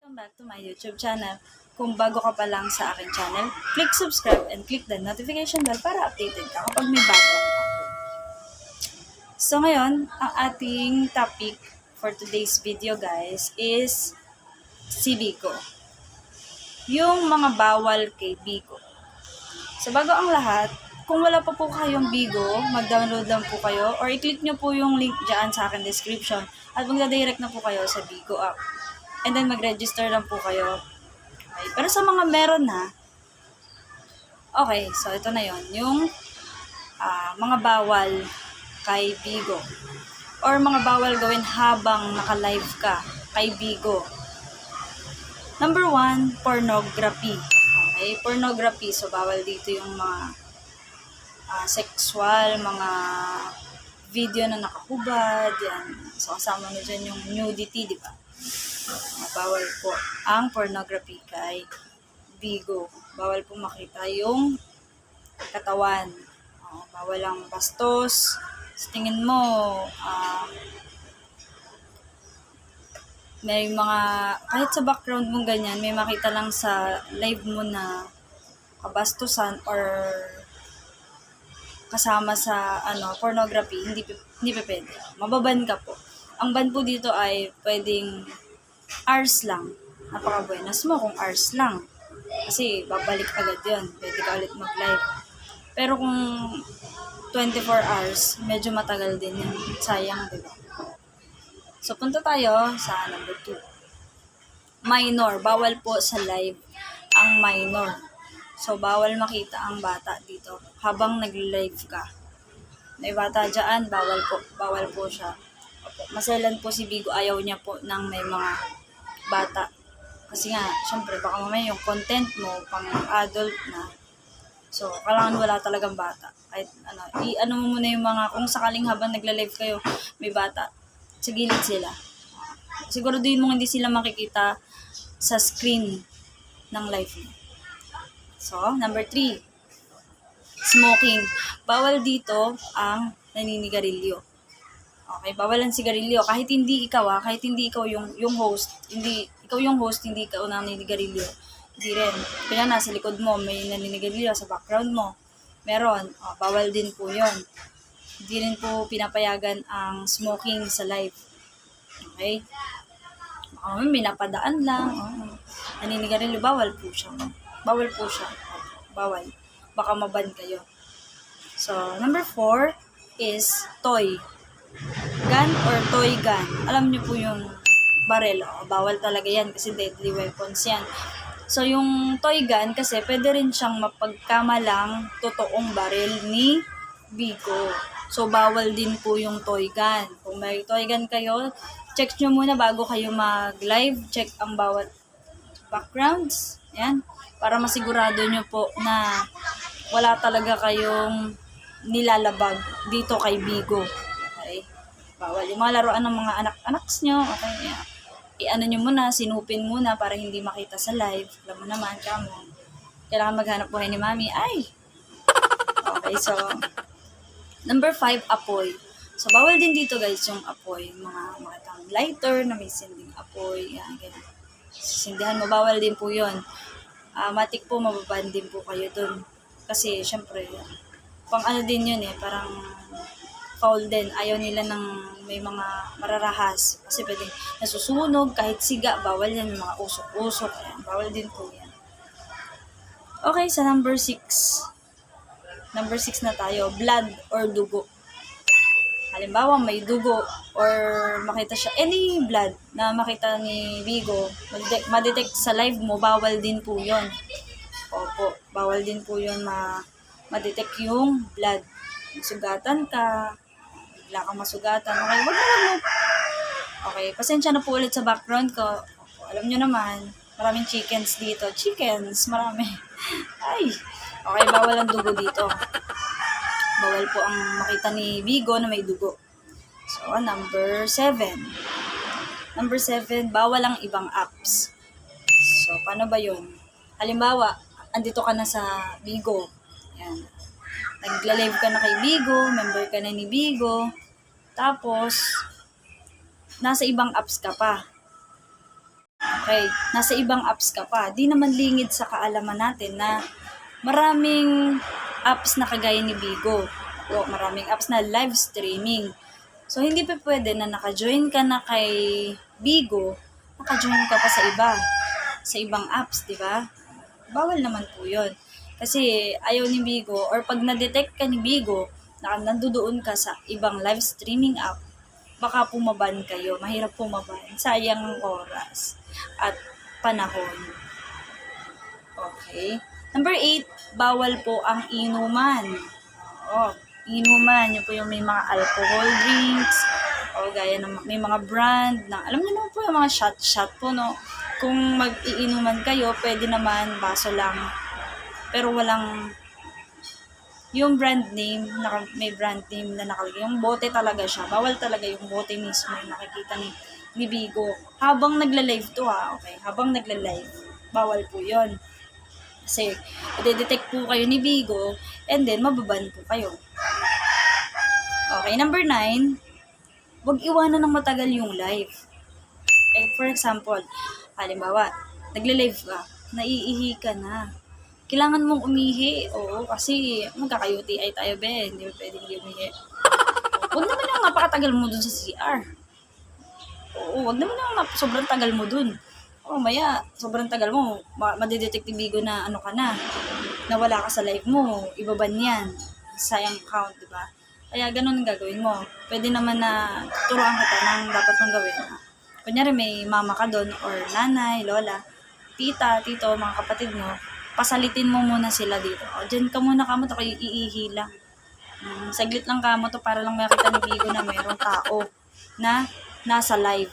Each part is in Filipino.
Welcome back to my YouTube channel. Kung bago ka pa lang sa aking channel, click subscribe and click the notification bell para updated ka kapag may bago akong upload. So ngayon, ang ating topic for today's video guys is si Bigo. Yung mga bawal kay Bigo. So bago ang lahat, kung wala pa po kayong Bigo, mag-download lang po kayo or i-click nyo po yung link dyan sa akin description at magda-direct na po kayo sa Bigo app. And then mag-register lang po kayo. Okay. Pero sa mga meron na, okay, so ito na yon yung mga bawal kay Bigo. Or mga bawal gawin habang naka-live ka kay Bigo. Number 1, pornography. Okay, pornography. So bawal dito yung mga sexual, mga video na nakahubad, yan. So kasama na dyan yung nudity, di ba? Bawal po ang pornography kay Bigo. Bawal po makita yung katawan. Bawal ang bastos. Sa tingin mo, may mga, kahit sa background mo ganyan, may makita lang sa live mo na kabastusan or kasama sa pornography, hindi pwede. Mababan ka po. Ang ban po dito ay pwedeng hours lang. Napaka-buenas mo kung hours lang. Kasi babalik agad yun. Pwede ka ulit mag-live. Pero kung 24 hours, medyo matagal din yun. Sayang, diba? So, punta tayo sa number 2. Minor. Bawal po sa live ang minor. So, bawal makita ang bata dito habang nag-live ka. May bata dyan, bawal po siya. Maselan po si Bigo, ayaw niya po ng may mga bata. Kasi nga, syempre, baka mamaya yung content mo, pang adult na. So, kailangan wala talagang bata. Kahit i-ano mo muna yung mga, kung sakaling habang nagla-live kayo, may bata, sa gilid sila. Siguro din mo hindi sila makikita sa screen ng live mo. So, number 3, smoking. Bawal dito ang naninigarilyo. Okay, bawal ang sigarilyo. Kahit hindi ikaw yung host, hindi ikaw naninigarilyo. Hindi rin. Kaya nasa likod mo, may naninigarilyo sa background mo. Meron. Bawal din po yun. Hindi rin po pinapayagan ang smoking sa live. Okay? May napadaan lang. Naninigarilyo, bawal po siya. Bawal. Baka maban kayo. So, number 4 is toy. Gun or toy gun. Alam niyo po yung barrel. Bawal talaga yan kasi deadly weapons yan. So, yung toy gun kasi pwede rin siyang mapagkamalang totoong barrel ni Bigo. So, bawal din po yung toy gun. Kung may toy gun kayo, check nyo muna bago kayo mag-live. Check ang bawat backgrounds. Yan. Para masigurado nyo po na wala talaga kayong nilalabag dito kay Bigo. Okay? Bawal yung mga laruan ng mga anak-anaks nyo. Okay? I-ano nyo muna, sinupin muna para hindi makita sa live. Alam mo naman, kailangan maghanap buhay ni Mami. Ay! Okay, so, number 5, apoy. So, bawal din dito guys yung apoy. Mga lighter na may sinding apoy. Yan, ganyan. Sindihan mo, bawal din po yun. Matik po, mababan din po kayo dun. Kasi, syempre, pang din yun parang foul din. Ayaw nila ng may mga mararahas. Kasi pwedeng nasusunog, kahit siga, bawal yan. May mga usok-usok. Ayan, bawal din po yan. Okay, sa number 6. Number 6 na tayo. Blood or dugo. Halimbawa, may dugo or makita siya, any blood na makita ni Bigo, ma-detect sa live mo, bawal din po yun. Opo, bawal din po yun ma-detect yung blood. Masugatan ka, bigla kang masugatan. Okay, wag mo. Okay, pasensya na po ulit sa background ko. Alam nyo naman, maraming chickens dito. Marami. Ay, okay, bawal ang dugo dito. Bawal po ang makita ni Bigo na may dugo. So, number 7. Number 7, bawal ang ibang apps. So, paano ba yun? Halimbawa, andito ka na sa Bigo. Yan. Nagla-live ka na kay Bigo, member ka na ni Bigo. Tapos, nasa ibang apps ka pa. Okay, nasa ibang apps ka pa. Di naman lingid sa kaalaman natin na maraming apps na kagaya ni Bigo. O maraming apps na live streaming. So, hindi pa pwede na naka-join ka na kay Bigo, naka-join ka pa sa ibang apps, di ba? Bawal naman po yun. Kasi ayaw ni Bigo, or pag na-detect ka ni Bigo, na nandoon ka sa ibang live streaming app, baka pumaban kayo. Mahirap pumaban. Sayang ang oras at panahon. Okay. Number 8, bawal po ang inuman. Inuman. Yun po yung may mga alcohol drinks, o gaya ng may mga brand na, alam niyo naman po yung mga shot po, no? Kung mag-iinuman kayo, pwede naman baso lang. Pero walang yung brand name, may brand name na nakalagay. Yung bote talaga siya. Bawal talaga yung bote mismo yung nakikita ni Bigo. Habang nagla-live to okay? Habang nagla-live, bawal po yon. Kasi, i-detect po kayo ni Bigo, and then, mababan po kayo. Okay, number 9, huwag iwanan ng matagal yung live. For example, halimbawa, nagla-live ka, naiihi ka na. Kailangan mong umihi. Oo, kasi magkaka-UTI tayo, be. Hindi mo pwedeng umihi. Huwag naman yung napakatagal mo dun sa CR. Oo, huwag naman yung sobrang tagal mo dun. Maya, sobrang tagal mo, madidetect ni Bigo na ano ka na wala ka sa live mo, ibaban yan. Sayang count, di ba? Kaya ganun ang gagawin mo. Pwede naman na turuan kita ng dapat mong gawin. Kunyari may mama ka doon, or nanay, lola, tita, tito, mga kapatid mo, pasalitin mo muna sila dito. Dyan ka muna kamo to, kayo iihi lang. Saglit lang kamo to para lang makita ni Bigo na mayroong tao na nasa live.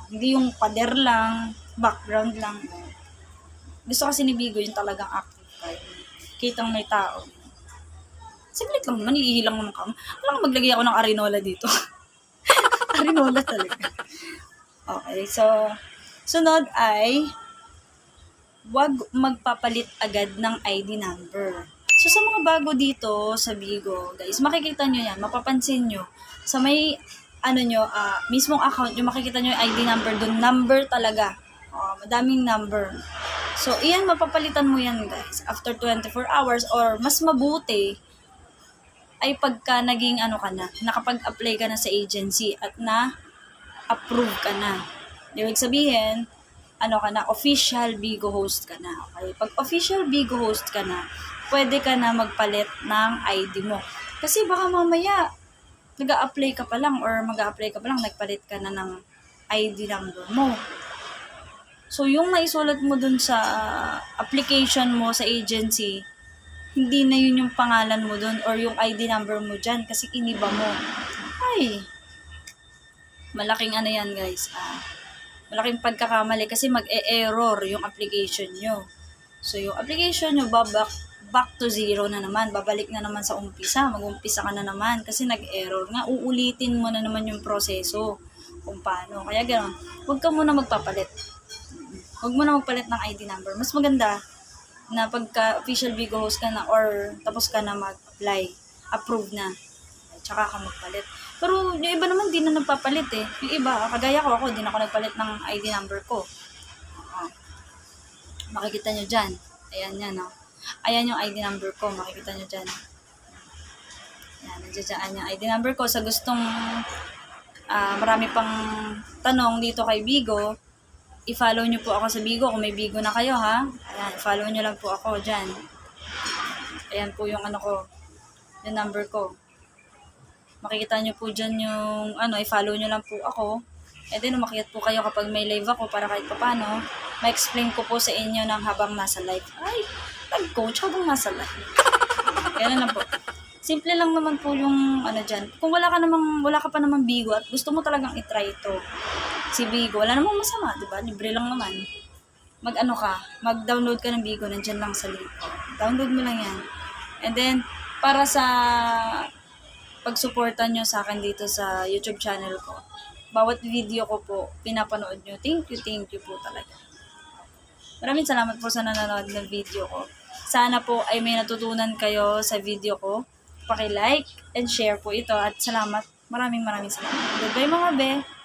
Hindi yung pader lang, background lang. Gusto kasi ni Bigo yung talagang active live. Kitang may tao. Saglit lang naman, iihi lang naman kamo. Alam ko maglagay ako ng arinola dito. Arinola talaga. Okay, so sunod ay wag magpapalit agad ng ID number. So, sa mga bago dito sa Bigo, guys, makikita nyo yan, mapapansin nyo, sa may, mismong account nyo, makikita nyo yung ID number doon, number talaga. Madaming number. So, iyan, mapapalitan mo yan, guys, after 24 hours, or mas mabuti, ay pagka naging nakapag-apply ka na sa agency, at na-approve ka na. Ibig sabihin, official Bigo host ka na. Okay? Pag official Bigo host ka na, pwede ka na magpalit ng ID mo. Kasi baka mamaya, nag-a-apply ka pa lang, nagpalit ka na ng ID number mo. So, yung naisulat mo dun sa application mo sa agency, hindi na yun yung pangalan mo dun or yung ID number mo dyan kasi iniba mo. Ay, malaking yan, guys. Malaking pagkakamali kasi mag-e-error yung application nyo. So, yung application nyo, back to zero na naman. Babalik na naman sa umpisa. Mag-umpisa ka na naman kasi nag-error nga. Uulitin mo na naman yung proseso kung paano. Kaya gano'n, huwag ka muna magpapalit. Huwag mo na magpalit ng ID number. Mas maganda na pagka official Bigo host ka na or tapos ka na mag-apply, approve na, tsaka ka magpalit. Pero yung iba naman di na nagpapalit eh. Yung iba, kagaya ko ako, di na ako nagpalit ng ID number ko. Makikita nyo dyan. Ayan yan, Ayan yung ID number ko, makikita nyo dyan. Ayan, nandiyan yung ID number ko. Sa gustong marami pang tanong dito kay Bigo, i-follow nyo po ako sa Bigo. Kung may Bigo na kayo, ha? Ayan, i-follow nyo lang po ako dyan. Ayan po yung yung number ko. Makikita nyo po dyan yung, i-follow nyo lang po ako. And then, umakyat po kayo kapag may live ako para kahit paano, ma-explain ko po sa inyo ng habang nasa live. Ay, nag-coach habang nasa live. Kaya lang po. Simple lang naman po yung, dyan. Kung wala ka pa namang Bigo at gusto mo talagang itry ito, si Bigo, wala namang masama, diba? Libre lang naman. Mag-download ka ng Bigo, nandyan lang sa link. Download mo lang yan. And then, para sa pagsuporta nyo sa akin dito sa YouTube channel ko, bawat video ko po, pinapanood nyo. Thank you po talaga. Maraming salamat po sa nanonood ng video ko. Sana po ay may natutunan kayo sa video ko. Paki-like and share po ito at salamat. Maraming salamat. Goodbye mga be!